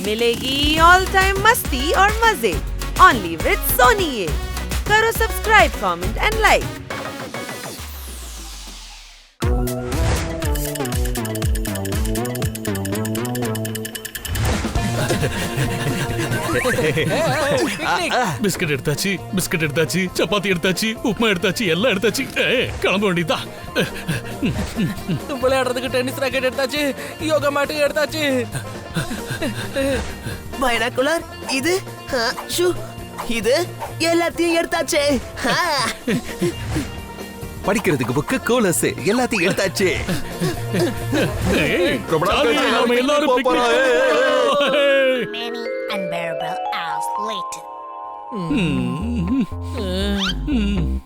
मिलेगी all time मस्ती और मजे ओनली विद सोनी ये। करो subscribe, comment and like. Biscuit எடுத்தாச்சு சப்பாத்தி எடுத்தாச்சு உப்புமா எடுத்தாச்சு எல்லாம் எடுத்தாச்சு கிளம்ப வேண்டியதா. விளையாடுறதுக்கு டென்னிஸ் ராக்கெட் எடுத்தாச்சு, யோகா மேட்டுக்கு எடுத்தாச்சு. பைனாகுலர் இது ஷூ இது எல்லாத்தையும் எடுத்தாச்சு. படிக்கிறதுக்கு புக்கு கூலஸ் எல்லாத்தையும் எடுத்தாச்சு. எல்லாரும் Many unbearable hours later.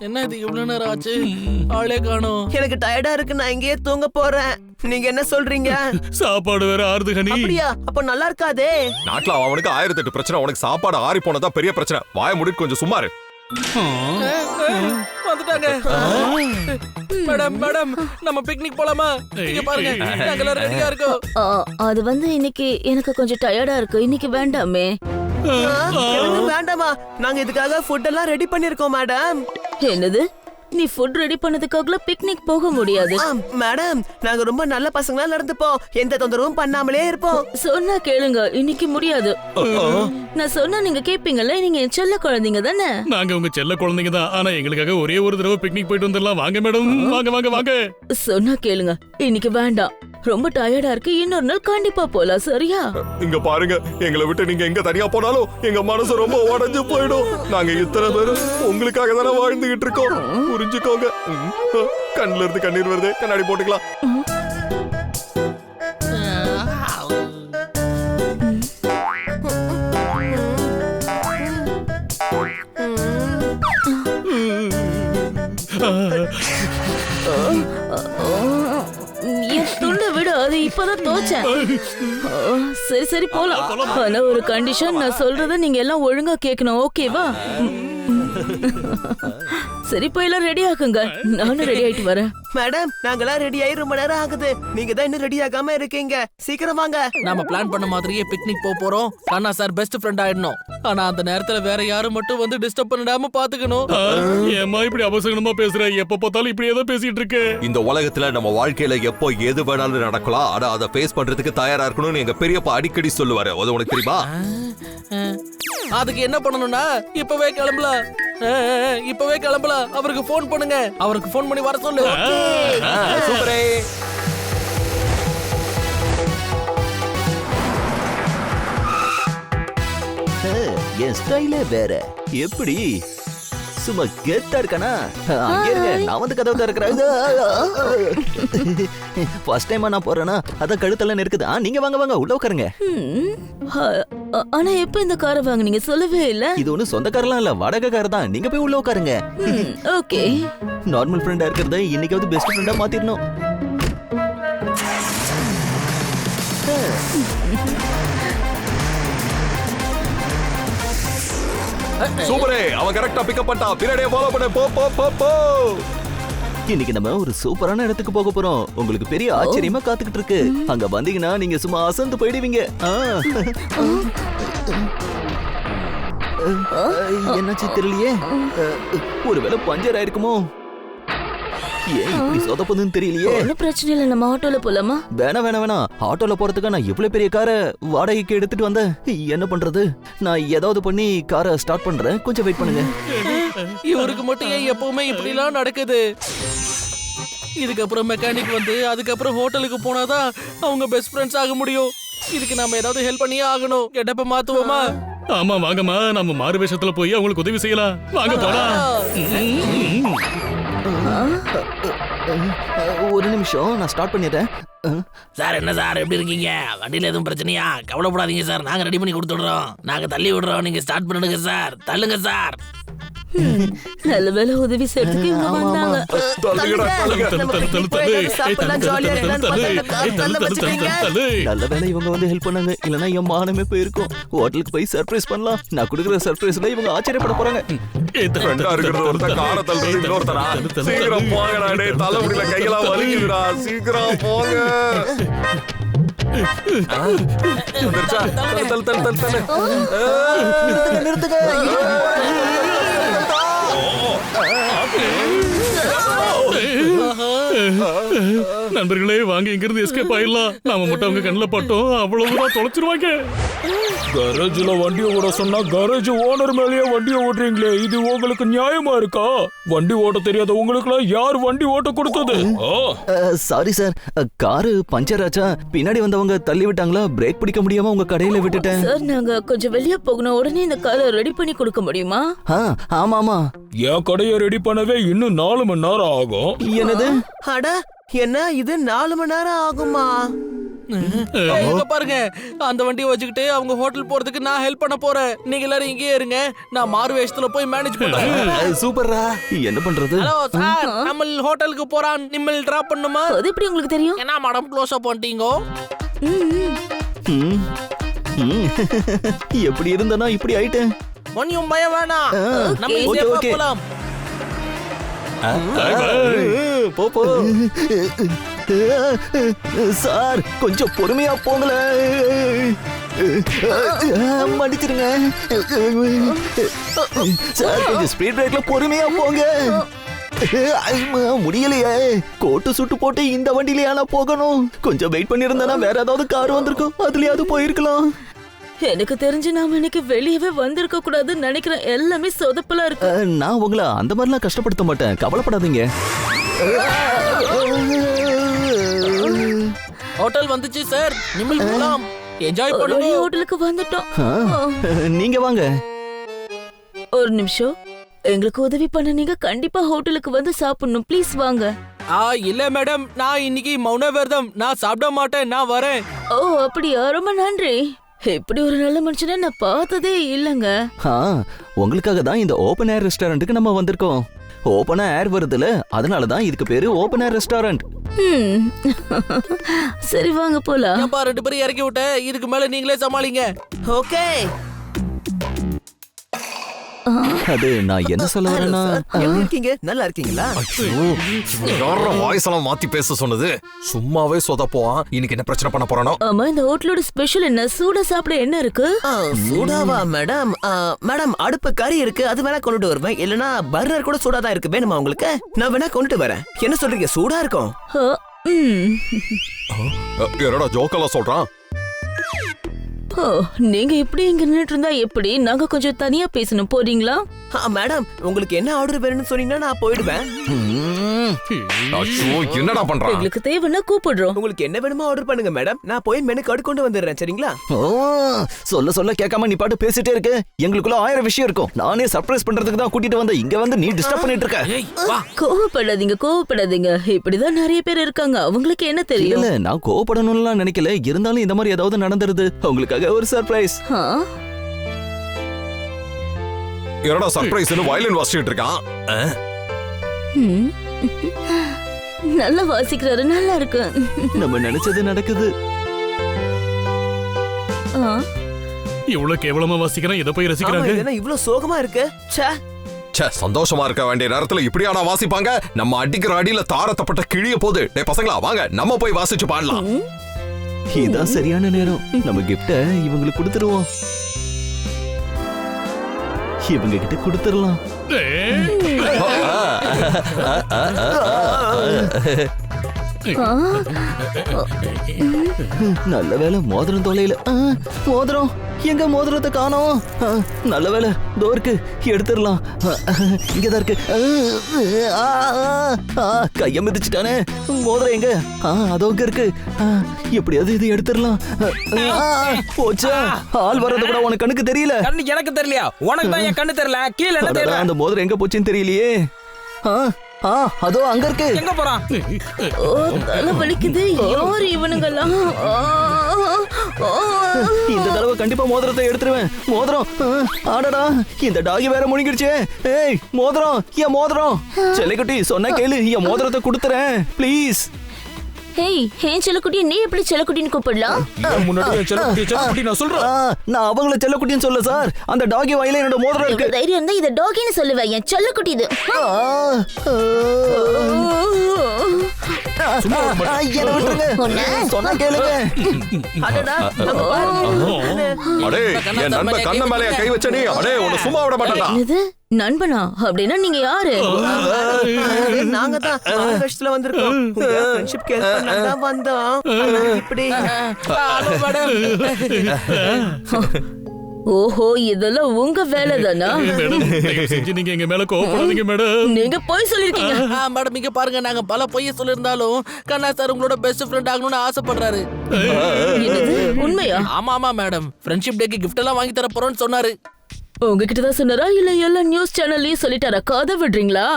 என்ன இது இவ்வளவு நேரம் ஆச்சு, ஆளே காணோம். எனக்கு டயர்டா இருக்கு, நான் இங்கேயே தூங்க போறேன். நீங்க என்ன சொல்றீங்க? சாப்பாடு வேற ஆறுது ஹனி. அப்படியா? அப்ப நல்லா இருக்காதே. நாட்டுல அவனுக்கு 1008 பிரச்சனை, உனக்கு சாப்பாடு ஆறி போனதா பெரிய பிரச்சனை. வாய மூடி கொஞ்சம் சும்மா இரு. வந்துட்டாங்க. மேடம் மேடம், நம்ம பிக்னிக் போலாமா? இங்க பாருங்க, நாங்க எல்லாரும் ரெடியா இருக்கோம். அது இன்னைக்கு எனக்கு கொஞ்சம் டயர்டா இருக்கு, இன்னைக்கு வேண்டாமே. எனக்கு வேண்டாமா? நாங்க இதுக்காக ஃபுட் எல்லாம் ரெடி பண்ணிருக்கோம் மேடம். என்னது, நீ ஃபுட் ரெடி பண்ணதுக்காக பிக்னிக் போக முடியாது? மேடம், நாங்க ரொம்ப நல்ல பசங்களா நடந்துப்போம், எந்த தொந்தரவும் பண்ணாமலே இருப்போம். சொன்னா கேளுங்க, இன்னைக்கு முடியாது. நான் சொன்னா நீங்க கேப்பீங்கல்ல, நீங்க என் செல்ல குழந்தைங்க தானே. நாங்க உங்க செல்ல குழந்தைங்க தான், ஆனா எங்களுக்காக ஒரே ஒரு தடவை பிக்னிக் போயிட்டு வந்துடலாம். வாங்க மேடம், வாங்க வாங்க வாங்க. சொன்னா கேளுங்க, இன்னைக்கு வேண்டாம், ரொம்ப டயர்டா இருக்கு. இன்னொரு நாள் கண்டிப்பா போலாம், சரியா? இங்க பாருங்க, எங்களை விட்டு நீங்க எங்க தனியா போனாலும் எங்க மனசு ரொம்ப உடைஞ்சு போயிடும். நாங்க இத்தனை பேரும் உங்களுக்காக தானே வாழ்ந்துகிட்டு இருக்கோம், புரிஞ்சுக்கோங்க. கண்ணுல இருந்து கண்ணீர் வருது, கண்ணாடி போட்டுக்கலாம். என் துண்டை விட, அது இப்பதான் தோச்சேன். சரி சரி போலாம். ஆனா ஒரு கண்டிஷன், நான் சொல்றத நீங்க எல்லாம் ஒழுங்கா கேட்கணும், ஓகேவா? சரி, போய் எல்லாம் ரெடி ஆகுங்க, நானும் ரெடி ஆயிட்டு வரேன். மேடம், நாங்கெல்லாம் ரெடி ஆகி ரொம்ப நேரம் ஆகுது, நீங்க தான் இன்னும் ரெடி ஆகாம இருக்கீங்க. சீக்கிரம் வாங்க. நாம பிளான் பண்ண மாதிரியே பிக்னிக் போறோம். அண்ணா சார் பெஸ்ட் ஃப்ரெண்ட் ஆயிடணும். ஆனா அந்த நேரத்துல வேற யாரும் மட்டும் வந்து டிஸ்டர்ப் பண்ணிடாம பாத்துக்கணும். ஏமா இப்படி அவசரமா பேசுற? எப்ப பார்த்தாலும் இப்படி ஏதோ பேசிட்டு இருக்கு. இந்த உலகத்துல நம்ம வாழ்க்கையில எப்போ எது வேணாலும் நடக்கலாம், ஆனா அதை ஃபேஸ் பண்றதுக்கு தயாரா இருக்கணும்னு எங்க பெரியப்பா அடிக்கடி சொல்லுவாரு. அது உனக்கு தெரியுமா? அதுக்கு என்ன பண்ணணும்னா இப்பவே கிளம்பலாம். அவருக்கு போன் பண்ணுங்க, அவருக்கு போன் பண்ணி வர சொல்லு. சூப்பரே. என் ஸ்டைலே வேற. எப்படி சும்மா கெத்தா இருக்கானா? அங்க இருங்க, நான் வந்து கதவு திறக்கிறேன். ஃபர்ஸ்ட் டைமா நான் போறேனா, அதான் கழுத்தெல்லாம் இருக்குது. நீங்க வாங்க வாங்க, உள்ள உட்காருங்க. ஆனா எப்ப இந்த காரை வாங்குனீங்க, சொல்லவே இல்ல? இது ஒண்ணு சொந்த காரெல்லாம் இல்ல, வாடகை கார் தான். நீங்க போய் உள்ள உட்காருங்க. ஓகே. நார்மல் ஃப்ரெண்டா இருக்கிறத இன்னைக்காவது பெஸ்ட் ஃப்ரெண்டா மாத்திரணும். சூப்பரே, அவன் கரெக்டா பிக்கப் பண்ணிட்டா. பின்னாடியே ஃபாலோ பண்ணு. போ போ போ போ. இன்னைக்கு நம்ம ஒரு சூப்பரான இடத்துக்கு போக போறோம். உங்களுக்கு பெரிய ஆச்சரியமா காத்துக்கிட்டு இருக்கு. அங்க வந்தீங்கன்னா நீங்க சும்மா அசந்து போயிடுவீங்க. என்னாச்சு தெரியலையே, ஒருவேளை பஞ்சர் ஆயிருக்குமோ? ஏன் இப்படி சொதப்புதுன்னு தெரியலையே. ஒன்னும் பிரச்சனை இல்ல, நம்ம ஆட்டோல போலாமா? வேணாம், ஆட்டோல போறதுக்கு நான் இவ்வளவு பெரிய காரை வாடகைக்கு எடுத்துட்டு வந்தேன். என்ன பண்றது? நான் ஏதாவது பண்ணி காரை ஸ்டார்ட் பண்றேன், கொஞ்சம் வெயிட் பண்ணுங்க. இவருக்கு மட்டும் ஏன் எப்பவுமே இப்படி எல்லாம் நடக்குது? இதுக்கப்புறம் மெக்கானிக் வந்து அதுக்கப்புறம் ஹோட்டலுக்கு போனாதான் அவங்க பெஸ்ட் ஃப்ரெண்ட்ஸ் ஆக முடியும். இதுக்கு நாம ஏதாவது ஹெல்ப் பண்ணியே ஆகணும். எடப்ப மாத்துவோமா? ஆமா வாங்கம்மா, நம்ம மாறு வேஷத்துல போய் அவங்களுக்கு உதவி செய்யலாம். வாங்க போலாம். ஒரு நிமிஷம், நான் ஸ்டார்ட் பண்ணிடுறேன். சார், என்ன சார், எப்படி இருக்கீங்க? வண்டியில எதுவும் பிரச்சனையா? கவலைப்படாதீங்க சார், நாங்க ரெடி பண்ணி கொடுத்துடுறோம். நாங்க தள்ளி விடுறோம், நீங்க ஸ்டார்ட் பண்ணுங்க சார். தள்ளுங்க சார். நல்ல வேலை உதவி செய்யறதுக்கு இவங்க வந்தாங்க. நல்ல வேலை இவங்க வந்து ஹெல்ப் பண்ணாங்க, இல்லனா என் மானமே போயிருக்கும். ஹோட்டலுக்கு போய் சர்ப்ரைஸ் பண்ணலாம். நான் கொடுக்குற சர்ப்ரைஸ்ல இவங்க ஆச்சரியப்பட போறாங்க. சீக்கிரம் போங்கடா, தலைமுடியில கையெல்லாம் வலிக்குதுடா. சீக்கிரம் போங்க. வந்துருச்சா? தள்ளு, தள்ளு, தள்ளு, தள்ளு, தள்ளு. நிறுத்துங்க நண்பர்களே வாங்க இங்கிருந்து எஸ்கேப் ஆயிடலாம். நாம மட்டும் அவங்க கண்ணில் பட்டோம் அவ்வளவுதான் தொலைச்சிருவாங்க. கரேஜ்ல வண்டியை ஓட சொன்னா கரேஜ் ஓனர் மேலேயே வண்டியை ஓட்டுறீங்களே, இது உங்களுக்கு நியாயமா இருக்கா? வண்டி ஓட்ட தெரியாத உங்களுக்குலாம் யார் வண்டி ஓட்ட கொடுத்தது? சாரி சார், காரு பஞ்சர் ஆச்சா, பின்னாடி வந்தவங்க தள்ளி விட்டாங்களா, பிரேக் பிடிக்க முடியாம உங்க கடையில விட்டுட்டேன். சார் நாங்க கொஞ்சம் வெளியே போகணும், உடனே இந்த காரை ரெடி பண்ணி கொடுக்க முடியுமா? ஆமா ஆமா. என் கடையை ரெடி பண்ணவே இன்னும் 4 மணி நேரம் ஆகும். என்னது? அட என்ன இது 4 மணி நேரம் ஆகுமா? பாருங்க, அந்த வண்டியை வச்சுக்கிட்டு அவங்க ஹோட்டல் போறதுக்கு நான் ஹெல்ப் பண்ண போறேன். நீங்க எல்லாரும் இங்கேயே இருங்க, நான் மாறு வேஷத்துல போய் மேனேஜ் பண்றேன். சூப்பர்ரா. என்ன பண்றது? ஹலோ சார், நம்ம ஹோட்டலுக்கு போறான், நிம்மல் டிராப் பண்ணுமா? அது எப்படி உங்களுக்கு தெரியும்? என்ன மேடம் க்ளோஸ் அப் பண்ணிட்டீங்க? எப்படி இருந்தனா இப்படி ஆயிட்டேன். ஒன்னும் பயம் வேணாம், நம்ம ஓகே, சேஃபா ஓகே. போலாம். போ போ. சார் கொஞ்சம் பொறுமையா போங்களே. மன்னிச்சிருங்க சார், கொஞ்சம் ஸ்பீட் பிரேக்ல பொறுமையா போங்க. முடியலையே, கோட்டு சுட்டு போட்டு இந்த வண்டியில போகணும். கொஞ்சம் வெயிட் பண்ணிருந்தா வேற ஏதாவது கார் வந்திருக்கும், அதுலயாவது போயிருக்கலாம். எனக்கு தெரிஞ்சு நாம இன்னைக்கு வெளியவே வந்திருக்க கூடாதுன்னு நினைக்கிறேன். எல்லாமே சொதப்பலா இருக்கு. நான் உங்களை அந்த மாதிரிலாம் கஷ்டப்படுத்த மாட்டேன், கவலைப்படாதீங்க. ஹோட்டல் வந்துச்சு சார், நிம்மல் போலாம், என்ஜாய் ஒரு பண்ணுங்க. வழியா ஹோட்டலுக்கு வந்துட்டோம். நீங்க வாங்க. ஒரு நிமிஷம், எங்களுக்கு உதவி பண்ண நீங்க கண்டிப்பா ஹோட்டலுக்கு வந்து சாப்பிடணும். ப்ளீஸ் வாங்க. இல்ல மேடம், நான் இன்னைக்கு மௌன விரதம், நான் சாப்பிட மாட்டேன், நான் வரேன். ஓ அப்படியா, ரொம்ப நன்றி. இப்படி ஒரு நல்ல மனுஷனை நான் பார்த்ததே இல்லங்க. உங்களுக்காக தான் இந்த ஓபன் ஏர் ரெஸ்டாரண்ட்டுக்கு நம்ம வந்திருக்கோம். ஓபனா ஏர் வருதுல, அதனால தான் இதுக்கு பேரு ஓபன் ஏர் ரெஸ்டாரண்ட். சரி வாங்க போலாம். ஏன்பா 2 பேரும் இறக்கி விட்டேன், இதுக்கு மேல நீங்களே சமாளிங்க. ஓகே. அது நான் என்ன சொல்ல வரேன்னா, எப்படி இருக்கீங்க? நல்லா இருக்கீங்களா? யார வாய்ஸ் எல்லாம் மாத்தி பேச சொன்னது? சும்மாவே சொதப்போம். இன்னைக்கு என்ன பிரச்சனை பண்ண போறானோ? ஆமா, இந்த ஹோட்டலோட ஸ்பெஷல் என்ன? சூடா சாப்பிட என்ன இருக்கு? சூடாவா மேடம்? மேடம் அடுப்பு கறி இருக்கு, அது வேணா கொண்டுட்டு வருவேன். இல்லனா பர்னர் கூட சூடா தான் இருக்கு, வேணுமா உங்களுக்கு? நான் வேணா கொண்டுட்டு வரேன். என்ன சொல்றீங்க, சூடா இருக்கும்? என்னடா ஜோக்கெல்லாம் சொல்றான்? ஓ, நீங்க இப்படி இங்க நின்னுட்டு இருந்தா எப்படி? நாங்க கொஞ்சம் தனியா பேசணும், போறீங்களா? மேடம் உங்களுக்கு என்ன ஆர்டர் வேணும்னு சொன்னீங்கன்னா நான் போயிடுவேன். என்னடா பண்றான்? எங்களுக்கு தேவைன்னா கூப்பிடுறோம். உங்களுக்கு என்ன வேணுமோ ஆர்டர் பண்ணுங்க மேடம், நான் போய் மெனு கார்டு கொண்டு வந்துடுறேன். சரிங்களா? சொல்ல சொல்ல கேட்காம நீ பாட்டு பேசிட்டே இருக்க. எங்களுக்குள்ள 1000 விஷயம் இருக்கும். நானே சர்ப்ரைஸ் பண்றதுக்கு தான் கூட்டிட்டு வந்தேன். இங்க வந்து நீ டிஸ்டர்ப் பண்ணிட்டு இருக்க. கோவப்படாதீங்க, கோவப்படாதீங்க. இப்படிதான் நிறைய பேர் இருக்காங்க, அவங்களுக்கு என்ன தெரியும்? இல்ல, நான் கோவப்படணும்லாம் நினைக்கல. இருந்தாலும் இந்த மாதிரி ஏதாவது நடந்துருது, உங்களுக்காக ஒரு சர்ப்ரைஸ். என்னடா சர்ப்ரைஸ்னு வயலின் வாசிச்சிட்டு இருக்கான்? நல்லா வாசிக்கிறாரு, நல்லா இருக்கு. நம்ம நினைச்சது நடக்குது. இவ்வளவு கேவலமா வாசிக்கிறான், இத போய் ரசிக்கிறாங்க. என்ன இவ்வளவு சோகமா இருக்கு? சந்தோஷமா இருக்க வேண்டிய நேரத்துல இப்படியாடா வாசிப்பாங்க? நம்ம அடிக்கிற அடியில தாரத்தப்பட்ட கிழிய போது. டேய் பசங்களா வாங்க, நம்ம போய் வாசிச்சு பாடலாம். இதான் சரியான நேரம். நம்ம கிஃப்ட இவங்களுக்கு கொடுத்துருவோம். இவங்க கிட்ட கொடுத்துடலாம். நல்ல வேலை மோதிரம் தொலைல. மோதிரம் எங்க? மோதிரத்தை காணோம். நல்ல வேலை டோருக்கு எடுத்துடலாம். இங்கதான் இருக்கு. கைய மிதிச்சுட்டானே. மோதிரம் எங்க? அதோ இருக்கு. எப்படியாவது இது எடுத்துடலாம். போச்சா? ஆள் வர்றது கூட உனக்கு கண்ணுக்கு தெரியல. கண்ணு எனக்கு தெரியலையா? உனக்கு தான் என் கண்ணு தெரியல. கீழே என்ன தெரியல? அந்த மோதிரம் எங்க போச்சுன்னு தெரியலையே. அதோ அங்க இருக்கு. எங்க போறான்? ஓ, தலை வலிக்குது. யார் இவனுங்கெல்லாம்? இந்த தடவை கண்டிப்பா மோதிரத்தை எடுத்துருவேன். மோதிரம். ஆடடா, இந்த டாகி வேற முழுங்கிடுச்சே. ஏய் மோதிரம், என் மோதிரம். செல்லக்குட்டி சொன்னா கேளு, என் மோதிரத்தை கொடுத்துறேன் ப்ளீஸ். ஹேய், செல்லக்குட்டி, நீ எப்படி செல்லக்குட்டின்னு கூப்பிடலாம்? முன்னாடி செல்லக்குட்டி நான் சொல்றேன். நான் அவங்கள செல்லக்குட்டின்னு சொல்ல சார். அந்த டாகி வாயில என்னோட மோதிரம் இருக்கு. தைரியம் இருந்தா இத டாகின்னு சொல்லுவேன். என் செல்லக்குட்டி இது. சும்மா விட மாட்டேன். என்ன விட்டுருங்க. சொன்னா கேளுங்க. அடடா, அங்க பாரு. அடே என் நண்பன் கண்ண மேலயா கை வச்ச நீ? அடே உன்னை சும்மா விட மாட்டேன்டா. இது நண்பனா? அப்படின்னா நீங்க யாரு? நாங்க தான் ஆகஸ்ட்ல வந்திருக்கோம். உங்க ஃப்ரெண்ட்ஷிப் கேஸ் பண்ண தான் வந்தோம். இப்படி ஓஹோ, இதெல்லாம் உங்க வேலை தானா? மேடம், தயவு செஞ்சு நீங்க எங்க மேல கோவப்படாதீங்க மேடம். நீங்க போய் சொல்லிருக்கீங்க. மேடம் இங்க பாருங்க, நாங்க பல பொய்ய சொல்லிருந்தாலும் கண்ணா சார் உங்களோட பெஸ்ட் ஃப்ரெண்ட் ஆகணும்னு ஆசைப்படுறாரு. என்னது, உண்மையா? ஆமா மேடம், ஃப்ரெண்ட்ஷிப் டேக்கு கிஃப்ட் எல்லாம் வாங்கி தர போறோம்னு சொன்னாரு. உங்ககிட்ட தான் சொன்னாரா இல்ல எல்லா நியூஸ் சேனல்லயும் சொல்லிட்டாரா? காதை விடுறீங்களா?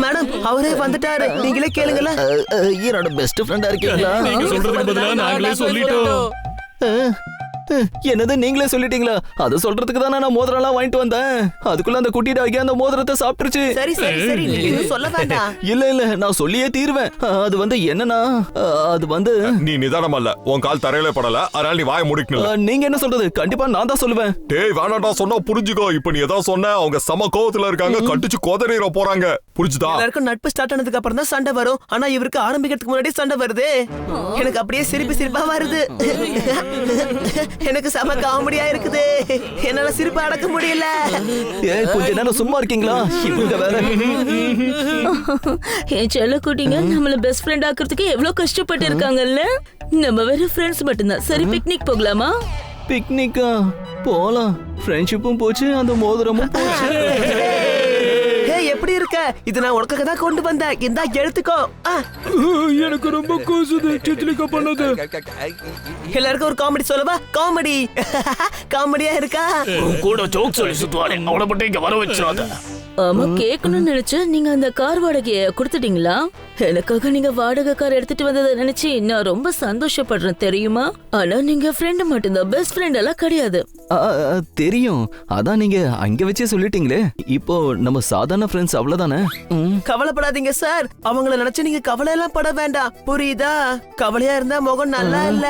மேடம் அவரே வந்துட்டாரு. நீங்களே கேளுங்களா. என்னோட பெஸ்ட் ஃப்ரெண்டா இருக்கீங்களா? நீங்க சொல்றதுக்கு பதிலா நாங்களே சொல்லிட்டோம். என்னது, நீங்களே சொல்லிட்டீங்களா? அது சொல்றதுக்கு தானே நான் மோதிரம் எல்லாம் வாங்கிட்டு வந்தேன். அதுக்குள்ள அந்த குட்டி டாகி அந்த மோதிரத்தை சாப்பிட்டுருச்சு. சரி சரி சரி, நீங்க எதுவும் சொல்ல வேண்டாம். இல்ல நான் சொல்லியே தீருவேன். அது வந்து என்னன்னா, அது வந்து நீ நிதானம் அல்ல, உன் கால் தரையில படல, அதனால நீ வாய முடிக்கணும். நீங்க என்ன சொல்றது? கண்டிப்பா நான் தான் சொல்லுவேன். டேய் வேணாடா, சொன்னா புரிஞ்சுக்கோ. இப்ப நீ ஏதாவது சொன்ன அவங்க சம கோவத்துல இருக்காங்க, கட்டிச்சு கொதறிற போறாங்க. புரிஞ்சுதா? எல்லாருக்கும் நட்பு ஸ்டார்ட் ஆனதுக்கு அப்புறம் தான் சண்டை வரும். ஆனா இவருக்கு ஆரம்பிக்கிறதுக்கு முன்னாடி சண்டை வருது. எனக்கு அப்படியே சிரிப்பா வருது. எனக்கு செம காமெடியா இருக்குது. என்னால சிரிப்பு அடக்க முடியல. கொஞ்ச நேரம் சும்மா இருக்கீங்களா? இவங்க வேற. என் செல்ல குட்டிங்க நம்மள பெஸ்ட் ஃப்ரெண்ட் ஆக்குறதுக்கு எவ்வளவு கஷ்டப்பட்டு இருக்காங்கல்ல. நம்ம வேற ஃப்ரெண்ட்ஸ் மட்டும்தான். சரி, பிக்னிக் போகலாமா? பிக்னிக்கா? போலாம். ஃப்ரெண்ட்ஷிப்பும் போச்சு, அந்த மோதிரமும் போச்சு. எப்படி இருக்க? இது நான் உனக்காக தான் கொண்டு வந்தேன். இந்தா எடுத்துக்கோ. எனக்கு ரொம்ப கூசுது சித்லிகா பண்ணது. எல்லாருக்கும் ஒரு காமெடி சொல்லவா? காமெடி காமெடியா இருக்கா? கூட ஜோக் சொல்லி சுத்துவானே, அவனை மட்டும் இங்க வர வச்சிடாத. ஆமா, கேட்கணும்னு நினைச்சு நீங்க அந்த கார் வாடகைய கொடுத்துட்டீங்களா? எனக்காக நீங்க வாடகை கார் எடுத்துட்டு வந்ததை நினைச்சு நான் ரொம்ப சந்தோஷப்படுறேன், தெரியுமா? ஆனா நீங்க ஃப்ரெண்ட் மட்டும்தான், பெஸ்ட் ஃப்ரெண்ட் எல்லாம் கிடையாது. தெரியும், அதான் நீங்க அங்க வச்சே சொல்லிட்டீங்களே. இப்போ நம்ம சாதாரண ஃப்ரெண்ட்ஸ், அவ்வளவுதானே? கவலைப்படாதீங்க சார். அவங்கள நினைச்சு நீங்க கவலை எல்லாம் பட வேண்டாம், புரியுதா? கவலையா இருந்தா முகம் நல்லா இல்ல.